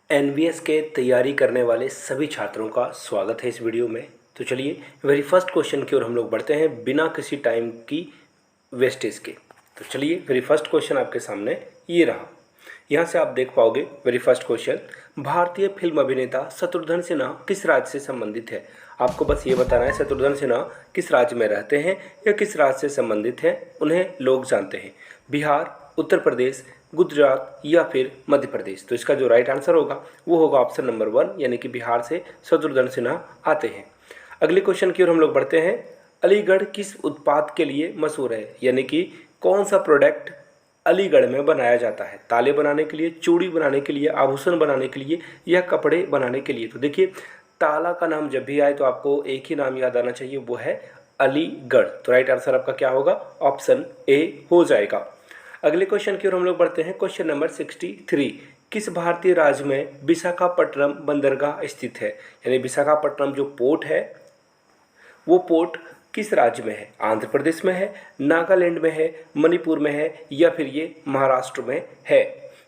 NVS के तैयारी करने वाले सभी छात्रों का स्वागत है इस वीडियो में। तो चलिए वेरी फर्स्ट क्वेश्चन की ओर हम लोग बढ़ते हैं बिना किसी टाइम की वेस्टेज के। तो चलिए वेरी फर्स्ट क्वेश्चन आपके सामने ये रहा। यहाँ से आप देख पाओगे वेरी फर्स्ट क्वेश्चन, भारतीय फिल्म अभिनेता शत्रुघ्न सिन्हा किस राज्य से संबंधित है। आपको बस ये बताना है शत्रुघ्न सिन्हा किस राज्य में रहते हैं या किस राज्य से संबंधित है, उन्हें लोग जानते हैं। बिहार, उत्तर प्रदेश, गुजरात या फिर मध्य प्रदेश। तो इसका जो राइट आंसर होगा वो होगा ऑप्शन नंबर 1, यानी कि बिहार से शत्रुघ्न सिन्हा आते हैं। अगले क्वेश्चन की ओर हम लोग बढ़ते हैं। अलीगढ़ किस उत्पाद के लिए मशहूर है, यानी कि कौन सा प्रोडक्ट अलीगढ़ में बनाया जाता है। ताले बनाने के लिए, चूड़ी बनाने के लिए, आभूषण बनाने के लिए या कपड़े बनाने के लिए। तो देखिए ताला का नाम जब भी आए तो आपको एक ही नाम याद आना चाहिए, वो है अलीगढ़। तो राइट आंसर आपका क्या होगा, ऑप्शन ए हो जाएगा। अगले क्वेश्चन की ओर हम लोग बढ़ते हैं। क्वेश्चन नंबर 63, किस भारतीय राज्य में विशाखापट्टनम बंदरगाह स्थित है। यानी विशाखापट्टनम जो पोर्ट है वो पोर्ट किस राज्य में है। आंध्र प्रदेश में है, नागालैंड में है, मणिपुर में है या फिर ये महाराष्ट्र में है।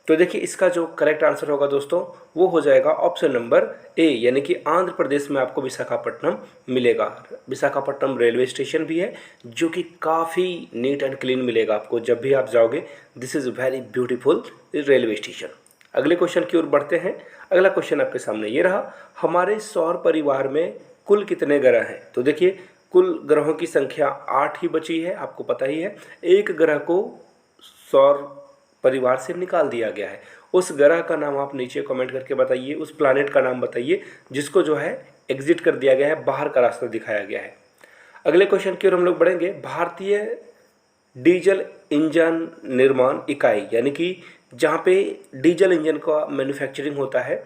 तो देखिए इसका जो करेक्ट आंसर होगा दोस्तों वो हो जाएगा ऑप्शन नंबर ए, यानी कि आंध्र प्रदेश में आपको विशाखापट्टनम मिलेगा। विशाखापट्टनम रेलवे स्टेशन भी है जो कि काफ़ी नीट एंड क्लीन मिलेगा आपको जब भी आप जाओगे। This is very beautiful railway station. अगले क्वेश्चन की ओर बढ़ते हैं। अगला क्वेश्चन आपके सामने ये रहा, हमारे सौर परिवार में कुल कितने ग्रह हैं। तो देखिए कुल ग्रहों की संख्या 8 ही बची है, आपको पता ही है। एक ग्रह को सौर परिवार से निकाल दिया गया है। उस ग्रह का नाम आप नीचे कमेंट करके बताइए, उस प्लैनेट का नाम बताइए जिसको जो है एग्जिट कर दिया गया है, बाहर का रास्ता दिखाया गया है। अगले क्वेश्चन की ओर हम लोग बढ़ेंगे। भारतीय डीजल इंजन निर्माण इकाई, यानी कि जहाँ पे डीजल इंजन का मैन्युफैक्चरिंग होता है,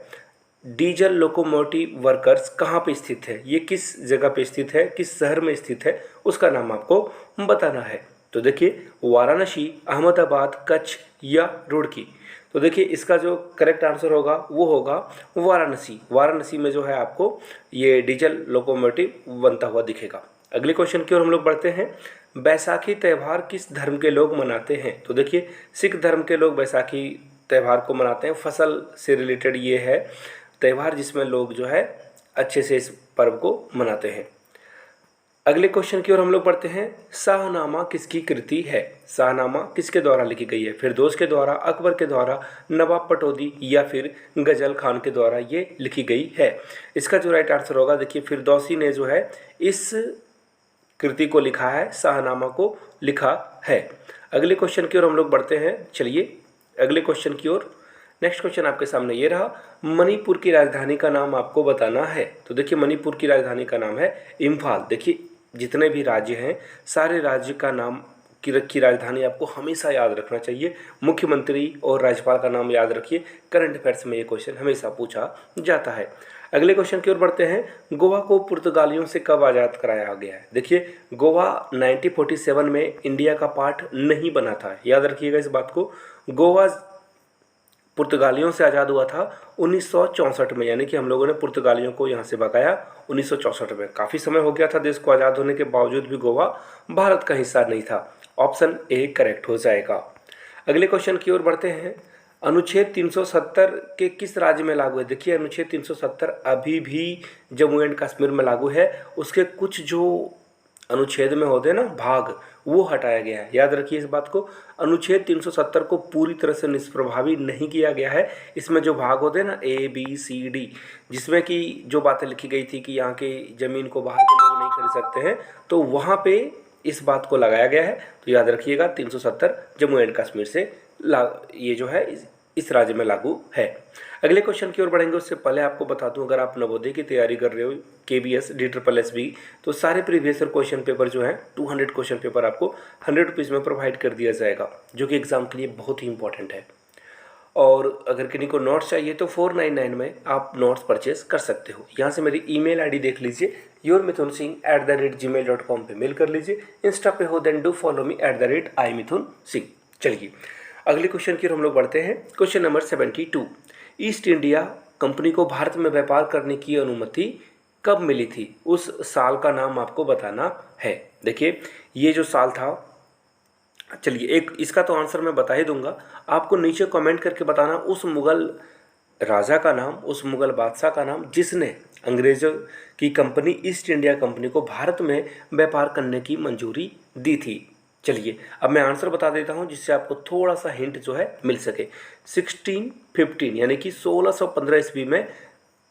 डीजल लोकोमोटिव वर्कर्स कहाँ पे स्थित है, ये किस जगह पे स्थित है, किस शहर में स्थित है, उसका नाम आपको बताना है। तो देखिए वाराणसी, अहमदाबाद, कच्छ या रुड़की। तो देखिए इसका जो करेक्ट आंसर होगा वो होगा वाराणसी। वाराणसी में जो है आपको ये डीजल लोकोमोटिव बनता हुआ दिखेगा। अगले क्वेश्चन की ओर हम लोग बढ़ते हैं। बैसाखी त्यौहार किस धर्म के लोग मनाते हैं। तो देखिए सिख धर्म के लोग बैसाखी त्यौहार को मनाते हैं। फसल से रिलेटेड ये है त्यौहार जिसमें लोग जो है अच्छे से इस पर्व को मनाते हैं। अगले क्वेश्चन की ओर हम लोग बढ़ते हैं। शाहनामा किसकी कृति है। शाहनामा किसके द्वारा लिखी गई है। फिरदौस के द्वारा, अकबर के द्वारा, नवाब पटौदी या फिर गजल खान के द्वारा ये लिखी गई है। इसका जो राइट आंसर होगा, देखिए फिरदौसी ने जो है इस कृति को लिखा है, शाहनामा को लिखा है। अगले क्वेश्चन की ओर हम लोग बढ़ते हैं। चलिए अगले क्वेश्चन की ओर। नेक्स्ट क्वेश्चन आपके सामने ये रहा, मणिपुर की राजधानी का नाम आपको बताना है। तो देखिए मणिपुर की राजधानी का नाम है इम्फाल। देखिए जितने भी राज्य हैं सारे राज्य का नाम की राजधानी आपको हमेशा याद रखना चाहिए। मुख्यमंत्री और राज्यपाल का नाम याद रखिए, करंट अफेयर्स में ये क्वेश्चन हमेशा पूछा जाता है। अगले क्वेश्चन की ओर बढ़ते हैं। गोवा को पुर्तगालियों से कब आज़ाद कराया गया है। देखिए गोवा 1947 में इंडिया का पार्ट नहीं बना था, याद रखिएगा इस बात को। गोवा पुर्तगालियों से आज़ाद हुआ था 1964 में, यानी कि हम लोगों ने पुर्तगालियों को यहाँ से भगाया 1964 में। काफ़ी समय हो गया था देश को आज़ाद होने के बावजूद भी गोवा भारत का हिस्सा नहीं था। ऑप्शन ए करेक्ट हो जाएगा। अगले क्वेश्चन की ओर बढ़ते हैं। अनुच्छेद 370 के किस राज्य में लागू है। देखिए अनुच्छेद 370 अभी भी जम्मू एंड कश्मीर में लागू है। उसके कुछ जो अनुच्छेद में होते हैं ना भाग, वो हटाया गया है, याद रखिए इस बात को। अनुच्छेद 370 को पूरी तरह से निष्प्रभावी नहीं किया गया है। इसमें जो भाग होते हैं ना ABCD, जिसमें कि जो बातें लिखी गई थी कि यहाँ के ज़मीन को बाहर के लोग नहीं खरीद सकते हैं, तो वहाँ पे इस बात को लगाया गया है। तो याद रखिएगा 370 जम्मू एंड कश्मीर से ये जो है इस राज्य में लागू है। अगले क्वेश्चन की ओर बढ़ेंगे उससे पहले आपको बता दूं, अगर आप नवोदय की तैयारी कर रहे हो, KBS DSSS, तो सारे प्रीवियस ईयर क्वेश्चन पेपर जो हैं 200 क्वेश्चन पेपर आपको 100 रुपीज़ में प्रोवाइड कर दिया जाएगा, जो कि एग्ज़ाम के लिए बहुत ही इंपॉर्टेंट है। और अगर किन्हीं को नोट्स चाहिए तो 499 में आप नोट्स परचेज कर सकते हो। यहाँ से मेरी ईमेल आईडी देख लीजिए, yourmithunsingh@gmail.com पे मेल कर लीजिए। इंस्टा पे हो then do follow me @imithunsingh। चलिए अगले क्वेश्चन की ओर हम लोग बढ़ते हैं। Question number 72, east India company को भारत में व्यापार करने की अनुमति कब मिली थी। उस साल का नाम आपको बताना है। देखिए ये जो साल था, चलिए एक इसका तो आंसर मैं बता ही दूंगा, आपको नीचे कमेंट करके बताना उस मुगल राजा का नाम, उस मुग़ल बादशाह का नाम जिसने अंग्रेज़ों की कंपनी ईस्ट इंडिया कंपनी को भारत में व्यापार करने की मंजूरी दी थी। चलिए अब मैं आंसर बता देता हूं जिससे आपको थोड़ा सा हिंट जो है मिल सके। 1615 यानी कि 1615 ईस्वी में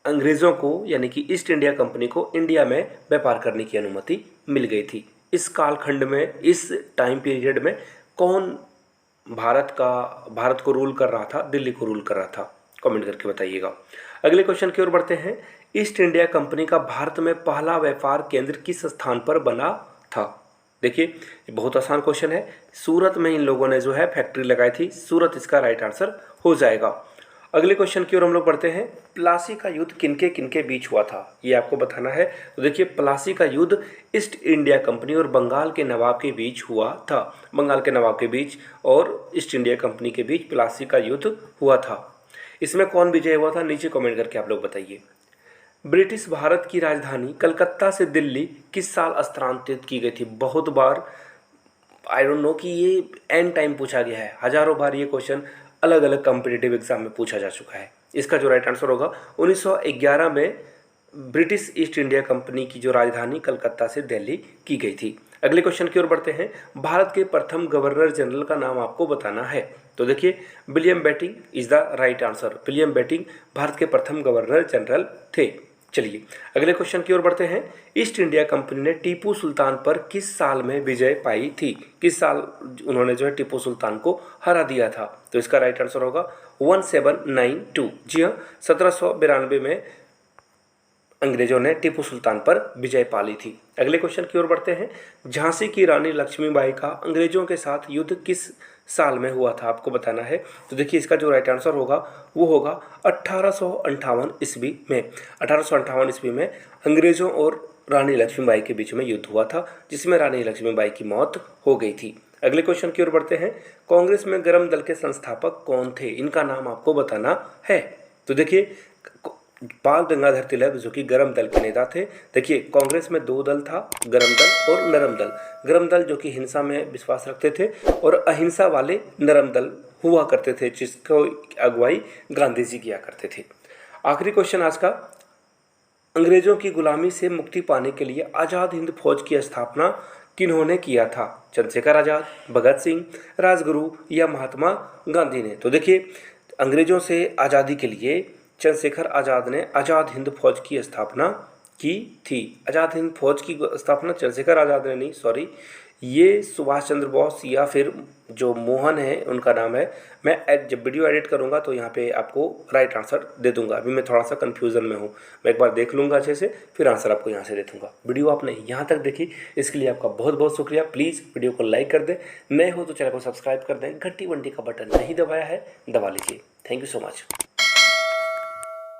अंग्रेज़ों को यानी कि ईस्ट इंडिया कंपनी को इंडिया में व्यापार करने की अनुमति मिल गई थी। इस कालखंड में, इस टाइम पीरियड में कौन भारत को रूल कर रहा था, दिल्ली को रूल कर रहा था? कमेंट करके बताइएगा। अगले क्वेश्चन की ओर बढ़ते हैं। ईस्ट इंडिया कंपनी का भारत में पहला व्यापार केंद्र किस स्थान पर बना था? देखिए ये बहुत आसान क्वेश्चन है। सूरत में इन लोगों ने जो है फैक्ट्री लगाई थी। सूरत इसका राइट आंसर हो जाएगा। अगले क्वेश्चन की ओर हम लोग बढ़ते हैं। प्लासी का युद्ध किनके किनके बीच हुआ था, ये आपको बताना है। तो देखिए प्लासी का युद्ध ईस्ट इंडिया कंपनी और बंगाल के नवाब के बीच हुआ था। बंगाल के नवाब के बीच और ईस्ट इंडिया कंपनी के बीच प्लासी का युद्ध हुआ था। इसमें कौन विजय हुआ था, नीचे कमेंट करके आप लोग बताइए। ब्रिटिश भारत की राजधानी कलकत्ता से दिल्ली किस साल स्थानांतरित की गई थी? बहुत बार आई डोंट नो कि ये एंड टाइम पूछा गया है, हजारों बार ये क्वेश्चन अलग अलग कॉम्पिटिटिव एग्जाम में पूछा जा चुका है। इसका जो राइट आंसर होगा 1911 में ब्रिटिश ईस्ट इंडिया कंपनी की जो राजधानी कलकत्ता से दिल्ली की गई थी। अगले क्वेश्चन की ओर बढ़ते हैं। भारत के प्रथम गवर्नर जनरल का नाम आपको बताना है। तो देखिए William Bentinck is the right answer. William Bentinck Bharat के प्रथम गवर्नर जनरल थे। चलिए अगले क्वेश्चन की ओर बढ़ते हैं। ईस्ट इंडिया कंपनी ने टीपू सुल्तान पर किस साल में विजय पाई थी? किस साल उन्होंने जो है टीपू सुल्तान को हरा दिया था? तो इसका राइट आंसर होगा 1792। जी हाँ, 1792 में अंग्रेजों ने टीपू सुल्तान पर विजय पा ली थी। अगले क्वेश्चन की ओर बढ़ते हैं। झांसी की रानी लक्ष्मीबाई का अंग्रेजों के साथ युद्ध किस साल में हुआ था, आपको बताना है। तो देखिए इसका जो राइट आंसर होगा वो होगा 1858 ईस्वी में। 1858 ईस्वी में अंग्रेजों और रानी लक्ष्मीबाई के बीच में युद्ध हुआ था, जिसमें रानी लक्ष्मीबाई की मौत हो गई थी। अगले क्वेश्चन की ओर बढ़ते हैं। कांग्रेस में गर्म दल के संस्थापक कौन थे? इनका नाम आपको बताना है। तो देखिए बाल गंगाधर तिलक जो कि गर्म दल के नेता थे। देखिए कांग्रेस में दो दल था, गर्म दल और नरम दल। गर्म दल जो कि हिंसा में विश्वास रखते थे और अहिंसा वाले नरम दल हुआ करते थे, जिसको अगुवाई गांधी जी किया करते थे। आखिरी क्वेश्चन आज का। अंग्रेजों की गुलामी से मुक्ति पाने के लिए आज़ाद हिंद फौज की स्थापना किन्होंने किया था? चंद्रशेखर आज़ाद, भगत सिंह, राजगुरु या महात्मा गांधी ने? तो देखिए अंग्रेजों से आज़ादी के लिए चंद्रशेखर आज़ाद ने आज़ाद हिंद फौज की स्थापना की थी। आज़ाद हिंद फौज की स्थापना चंद्रशेखर आज़ाद ने नहीं, सॉरी, ये सुभाष चंद्र बोस या फिर जो मोहन है उनका नाम है। मैं जब वीडियो एडिट करूंगा तो यहाँ पे आपको राइट आंसर दे दूंगा। अभी मैं थोड़ा सा कन्फ्यूज़न में हूँ, मैं एक बार देख लूँगा अच्छे से, फिर आंसर आपको यहाँ से दे दूँगा। वीडियो आपने यहाँ तक देखी, इसके लिए आपका बहुत बहुत शुक्रिया। प्लीज़ वीडियो को लाइक कर दें, नए हो तो चैनल को सब्सक्राइब कर दें, घंटी वंटी का बटन नहीं दबाया है दबा लीजिए। Thank you so much.